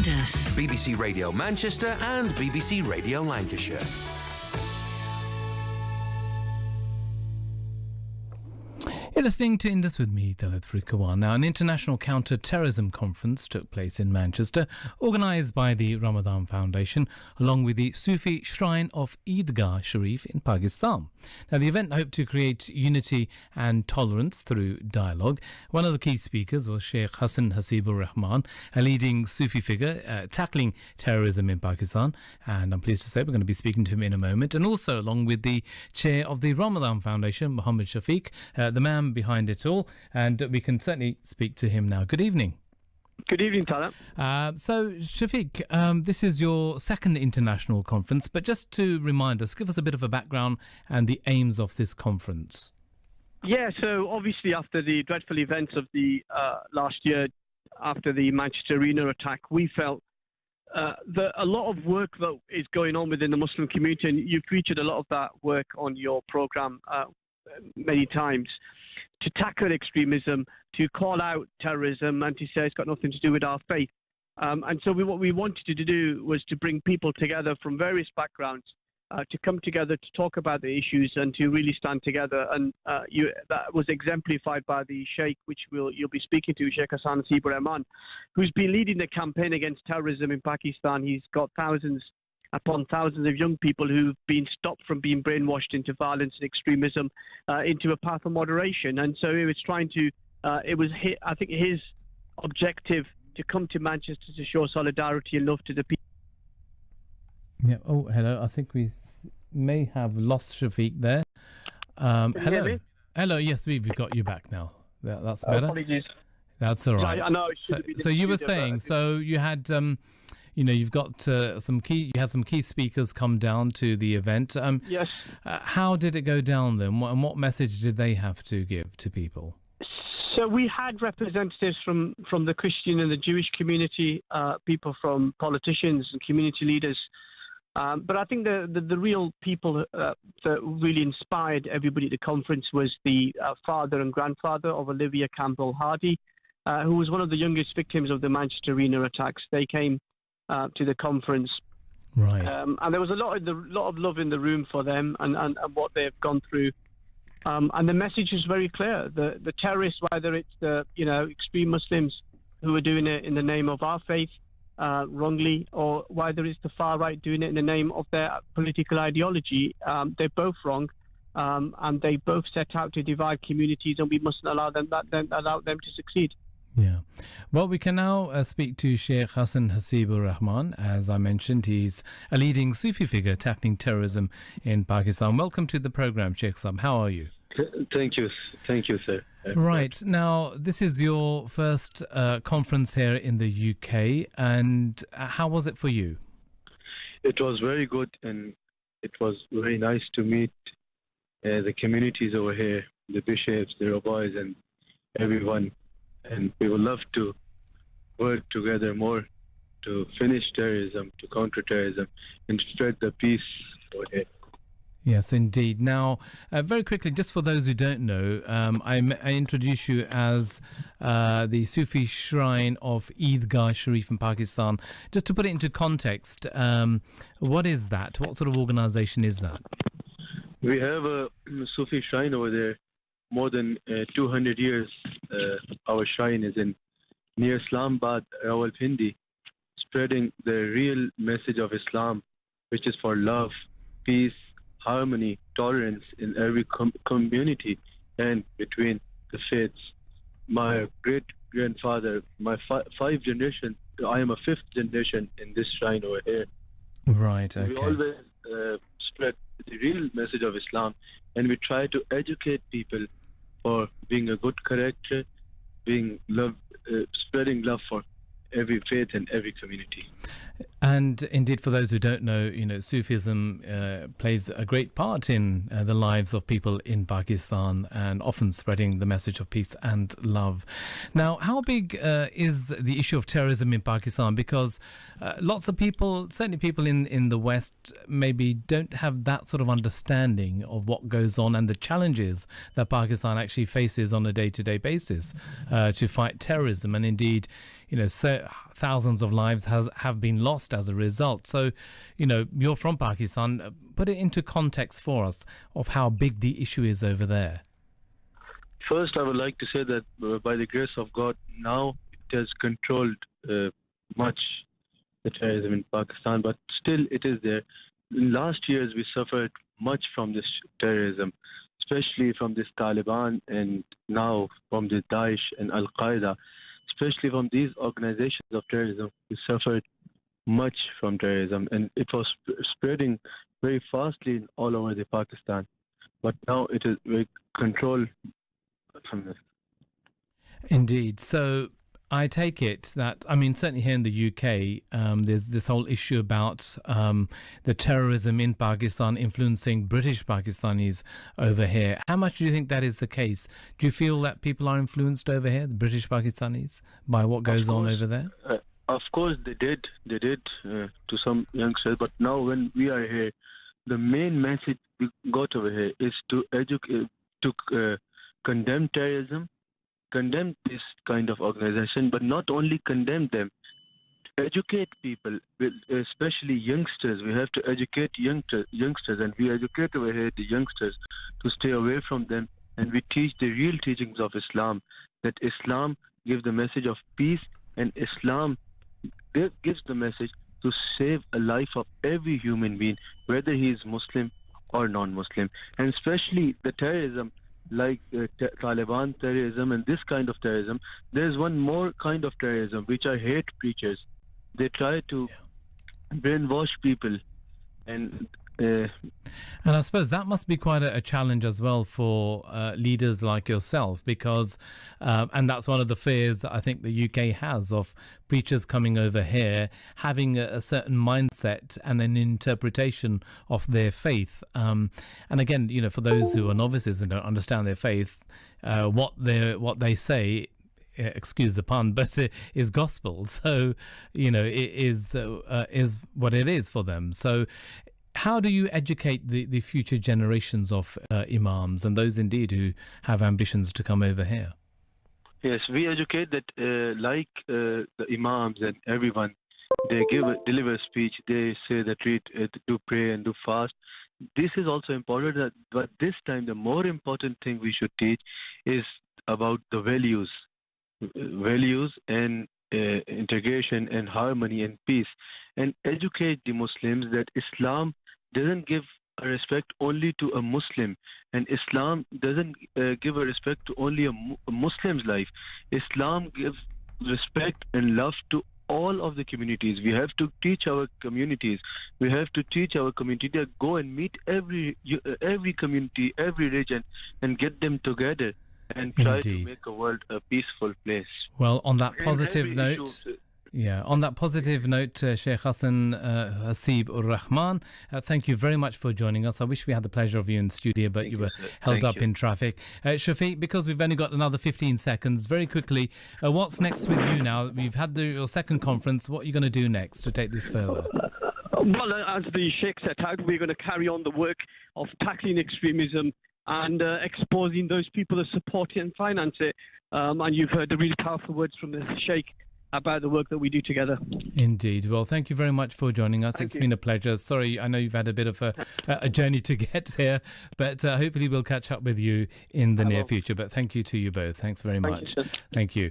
Indus. BBC Radio Manchester and BBC Radio Lancashire. You're listening to Indus with me, Dalit Frikawan. Now, an international counter-terrorism conference took place in Manchester, organised by the Ramadan Foundation, along with the Sufi shrine of Eidgah Sharif in Pakistan. Now, the event hoped to create unity and tolerance through dialogue. One of the key speakers was Shaykh Hassan Rehman, a leading Sufi figure tackling terrorism in Pakistan. And I'm pleased to say we're going to be speaking to him in a moment. And also, along with the chair of the Ramadan Foundation, Mohammed Shafiq, the man behind it all, and we can certainly speak to him now. Good evening. Good evening, Tyler. So, Shafiq, this is your second international conference, but just to remind us, give us a bit of a background and the aims of this conference. Yeah, so obviously after the dreadful events of the last year, after the Manchester Arena attack, we felt that a lot of work that is going on within the Muslim community, and you've featured a lot of that work on your programme many times, to tackle extremism, to call out terrorism, and to say it's got nothing to do with our faith. And so what we wanted to do was to bring people together from various backgrounds to come together to talk about the issues and to really stand together. And that was exemplified by the Shaykh, which you'll be speaking to, Shaykh Hassan Rehman, who's been leading the campaign against terrorism in Pakistan. He's got thousands upon thousands of young people who've been stopped from being brainwashed into violence and extremism, into a path of moderation. And so he was trying to, I think his objective to come to Manchester to show solidarity and love to the people. Yeah. Oh, hello. I think we may have lost Shafiq there. Hello. Hello. Yes, we've got you back now. That's better. Apologies. That's all right. I know. So you were saying, so you had, you've got you had some key speakers come down to the event. Yes. How did it go down then? And what message did they have to give to people? So we had representatives from the Christian and the Jewish community, people from politicians and community leaders. But I think the real people that really inspired everybody at the conference was the father and grandfather of Olivia Campbell Hardy, who was one of the youngest victims of the Manchester Arena attacks. They came to the conference. Right. And there was a lot of love in the room for them and what they've gone through. And the message is very clear. The terrorists, whether it's the extreme Muslims who are doing it in the name of our faith wrongly, or whether it's the far right doing it in the name of their political ideology, they're both wrong. And they both set out to divide communities, and we mustn't allow them to succeed. Yeah. Well, we can now speak to Shaykh Hassan Rehman. As I mentioned, he's a leading Sufi figure tackling terrorism in Pakistan. Welcome to the program, Shaykh Hassan. How are you? Thank you, sir. Right. Now, this is your first conference here in the UK, and how was it for you? It was very good, and it was very nice to meet the communities over here, the bishops, the rabbis, and everyone. And we would love to work together more to finish terrorism, to counter terrorism, and to spread the peace over here. Yes, indeed. Now, very quickly, just for those who don't know, I introduce you as the Sufi shrine of Eidgah Sharif in Pakistan. Just to put it into context, what is that? What sort of organisation is that? We have a Sufi shrine over there. More than 200 years, our shrine is in near Islamabad, Rawalpindi, spreading the real message of Islam, which is for love, peace, harmony, tolerance in every community and between the faiths. My great-grandfather, my five generation, I am a fifth generation in this shrine over here. Right, okay. We always spread the real message of Islam, and we try to educate people for being a good character, spreading love for every faith and every community. And indeed, for those who don't know, Sufism plays a great part in the lives of people in Pakistan, and often spreading the message of peace and love. Now, how big is the issue of terrorism in Pakistan? Because lots of people, certainly people in the West, maybe don't have that sort of understanding of what goes on and the challenges that Pakistan actually faces on a day-to-day basis to fight terrorism. And indeed, thousands of lives have been lost as a result. So, you're from Pakistan. Put it into context for us of how big the issue is over there. First, I would like to say that by the grace of God, now it has controlled much the terrorism in Pakistan, but still it is there. In last years, we suffered much from this terrorism, especially from this Taliban and now from the Daesh and Al-Qaeda. Especially from these organizations of terrorism, we suffered much from terrorism, and it was spreading very fastly all over the Pakistan. But now it is very controlled from this. Indeed. So I take it that, certainly here in the UK, there's this whole issue about the terrorism in Pakistan influencing British Pakistanis over here. How much do you think that is the case? Do you feel that people are influenced over here, the British Pakistanis, by what goes on over there? Of course, they did to some youngsters. But now when we are here, the main message we got over here is to educate, to condemn terrorism, condemn this kind of organization, but not only condemn them, educate people, especially youngsters. We have to educate youngsters, and we educate over here the youngsters to stay away from them, and we teach the real teachings of Islam, that Islam gives the message of peace, and Islam gives the message to save a life of every human being, whether he is Muslim or non-Muslim. And especially the terrorism, like Taliban terrorism and this kind of terrorism, there's one more kind of terrorism, which are hate preachers. They try to brainwash people. And I suppose that must be quite a challenge as well for leaders like yourself, because and that's one of the fears that I think the UK has of preachers coming over here having a certain mindset and an interpretation of their faith. And again, for those who are novices and don't understand their faith, what they say, excuse the pun, but it is gospel. So it is what it is for them. So how do you educate the future generations of imams and those indeed who have ambitions to come over here? Yes, we educate that like the imams and everyone, they deliver speech, they say that do pray and do fast. This is also important, but this time the more important thing we should teach is about the values and integration and harmony and peace, and educate the Muslims that Islam doesn't give a respect only to a Muslim, and Islam doesn't give a respect to only a Muslim's life. Islam gives respect and love to all of the communities. We have to teach our communities. We have to teach our community to go and meet every community, every region, and get them together and try to make a world a peaceful place. Well, on that positive note, Shaykh Hassan HAseeb Rehman, thank you very much for joining us. I wish we had the pleasure of you in studio, but you were held up in traffic. Shafiq, because we've only got another 15 seconds, very quickly, what's next with you now? We've had your second conference. What are you going to do next to take this further? Well, as the Sheikh set out, we're going to carry on the work of tackling extremism and exposing those people that support it and finance it. And you've heard the really powerful words from the Sheikh about the work that we do together. Indeed. Well, thank you very much for joining us. It's been a pleasure. Sorry, I know you've had a bit of a journey to get here, but hopefully we'll catch up with you in the near future. But thank you to you both. Thanks very much. Thank you.